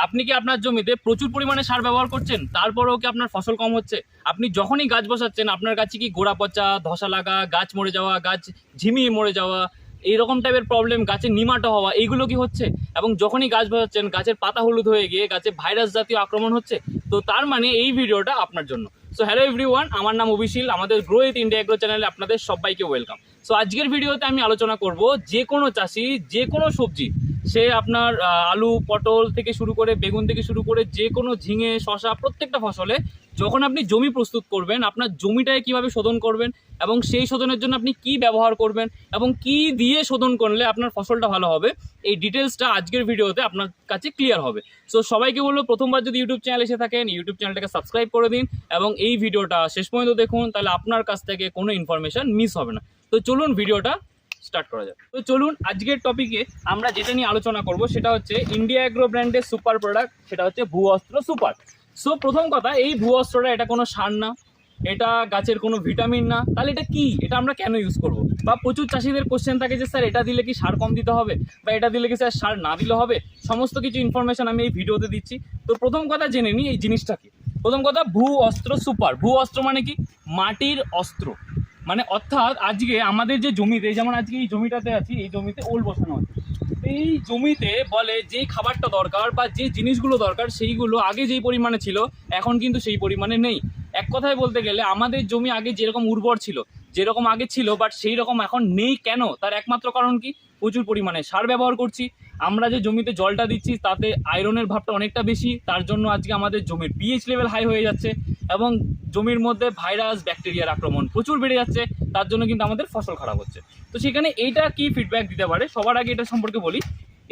আপনি কি আপনার জমিতে প্রচুর পরিমাণে সার ব্যবহার করছেন, তারপরেও কি আপনার ফসল কম হচ্ছে? আপনি যখনই গাছ বসাচ্ছেন আপনার গাছে কি গোড়া পচা, ধসা লাগা, গাছ মরে যাওয়া, গাছ ঝিমিয়ে মরে যাওয়া, এইরকম টাইপের প্রবলেম, গাছের নিমাটো হওয়া, এইগুলো কি হচ্ছে? এবং যখনই গাছ বসাচ্ছেন গাছের পাতা হলুদ হয়ে গিয়ে গাছে ভাইরাস জাতীয় আক্রমণ হচ্ছে, তো তার মানে এই ভিডিওটা আপনার জন্য। সো হ্যালো এভরিওয়ান, আমার নাম অভিশীল, আমাদের গ্রো উইথ ইন্ডিয়া এগ্রো চ্যানেলে আপনাদের সবাইকে ওয়েলকাম। সো আজকের ভিডিওতে আমি আলোচনা করব যে কোনো চাষি যে কোনো সবজি, সে আপনার আলু, পটল থেকে শুরু করে বেগুন থেকে শুরু করে যে কোনো ঝিঙে, শসা, প্রত্যেকটা ফসলে যখন আপনি জমি প্রস্তুত করবেন আপনার জমিটাকে কিভাবে শোধন করবেন এবং সেই শোধনের জন্য আপনি কি ব্যবহার করবেন এবং কি দিয়ে শোধন করলে আপনার ফসলটা ভালো হবে, এই ডিটেলসটা আজকের ভিডিওতে আপনার কাছে ক্লিয়ার হবে। সো সবাইকে বলবো, প্রথমবার যদি ইউটিউব চ্যানেল এসে থাকেন ইউটিউব চ্যানেলটাকে সাবস্ক্রাইব করে দিন এবং এই ভিডিওটা শেষ পর্যন্ত দেখুন, তাহলে আপনার কাছ থেকে কোনো ইনফরমেশন মিস হবে না। তো চলুন ভিডিওটা স্টার্ট করা যাক। তো চলুন আজকের টপিকে আমরা যেটা নিয়ে আলোচনা করব সেটা হচ্ছে ইন্ডিয়া এগ্রো ব্র্যান্ডের সুপার প্রোডাক্ট, সেটা হচ্ছে ভূ অস্ত্র সুপার। সো প্রথম কথা, এই ভূ অস্ত্রটা এটা কোনো সার না, এটা গাছের কোনো ভিটামিন না, তাহলে এটা কি, এটা আমরা কেন ইউজ করব? বা প্রচুর চাষিদের কোশ্চেন থাকে যে স্যার এটা দিলে কি সার কম দিতে হবে, বা এটা দিলে কি স্যার সার না দিলে হবে? সমস্ত কিছু ইনফরমেশন আমি এই ভিডিওতে দিচ্ছি। তো প্রথম কথা জেনে নিই এই জিনিসটা কি। প্রথম কথা, ভূ অস্ত্র সুপার। ভূ অস্ত্র মানে কি? মাটির অস্ত্র। মানে অর্থাৎ আজকে আমাদের যে জমিতে, যেমন আজকে এই জমিটাতে আছি, এই জমিতে ওল বসানো আছে। এই জমিতে বলে যেই খাবারটা দরকার বা যে জিনিসগুলো দরকার সেইগুলো আগে যেই পরিমাণে ছিল এখন কিন্তু সেই পরিমাণে নেই। এক কথায় বলতে গেলে আমাদের জমি আগে যেরকম উর্বর ছিল, যেরকম আগে ছিল, বাট সেই রকম এখন নেই। কেন? তার একমাত্র কারণ কি? প্রচুর পরিমাণে সার ব্যবহার করছি। আমরা যে জমিতে জলটা দিচ্ছি তাতে আয়রনের ভাবটা অনেকটা বেশি, তার জন্য আজকে আমাদের জমির পিএইচ লেভেল হাই হয়ে যাচ্ছে এবং জমির মধ্যে ভাইরাস, ব্যাকটেরিয়ার আক্রমণ প্রচুর বেড়ে যাচ্ছে, তার জন্য কিন্তু আমাদের ফসল খারাপ হচ্ছে। তো সেখানে এইটা কি ফিডব্যাক দিতে পারে, সবার আগে এটা সম্পর্কে বলি।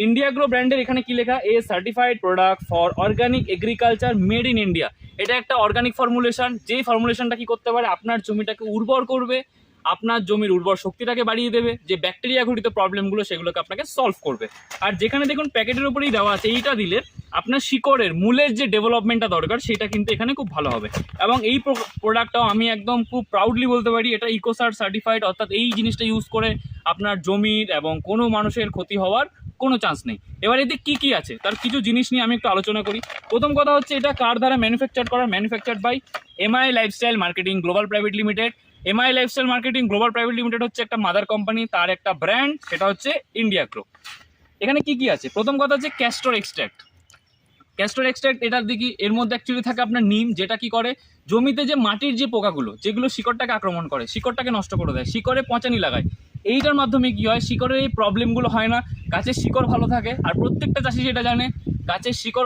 ইন্ডিয়া এগ্রো ব্র্যান্ডের এখানে কি লেখা? এ certified product for organic agriculture made in India. এটা একটা অর্গানিক ফর্মুলেশন, যেই ফর্মুলেশনটা কি করতে পারে, আপনার জমিটাকে উর্বর করবে, আপনার জমির উর্বর শক্তিটাকে বাড়িয়ে দেবে, যে ব্যাকটেরিয়া ঘটিত প্রবলেমগুলো সেগুলোকে আপনাকে সলভ করবে। আর যেখানে দেখুন প্যাকেটের উপরেই দেওয়া আছে, এইটা দিলে আপনার শিকড়ের মূলের যে ডেভেলপমেন্টটা দরকার সেটা কিন্তু এখানে খুব ভালো হবে। এবং এই প্রোডাক্টটাও আমি একদম খুব প্রাউডলি বলতে পারি এটা ইকোসার্ট সার্টিফাইড, অর্থাৎ এই জিনিসটা ইউজ করে আপনার জমির এবং কোনো মানুষের ক্ষতি হওয়ার কোনো চান্স নেই। এবার এতে কি কি আছে তার কিছু জিনিস নিয়ে আমি একটু আলোচনা করি। প্রথম কথা হচ্ছে এটা কার দ্বারা ম্যানুফ্যাকচার করা? Manufactured by MI lifestyle marketing global private limited. MI lifestyle marketing global private limited হচ্ছে একটা মাদার কোম্পানি, তার একটা ব্র্যান্ড, সেটা হচ্ছে ইন্ডিয়া এগ্রো। এখানে কি কি আছে? প্রথম কথা হচ্ছে ক্যাস্টর এক্সট্র্যাক্ট। ক্যাস্টর এক্সট্র্যাক্ট এটার দিকে এর মধ্যে অ্যাকচুয়ালি থাকে আপনার নিম, যেটা কি করে জমিতে যে মাটির যে পোকাগুলো যেগুলো শিকড়টাকে আক্রমণ করে, শিকড়টাকে নষ্ট করে দেয়, শিকড়ে পচানি লাগায়, এইটার মাধ্যমে কি হয়, শিকড়ের এই প্রবলেমগুলো হয় না, গাছের শিকড় ভালো থাকে। আর প্রত্যেকটা চাষি সেটা জানে, গাছের শিকড়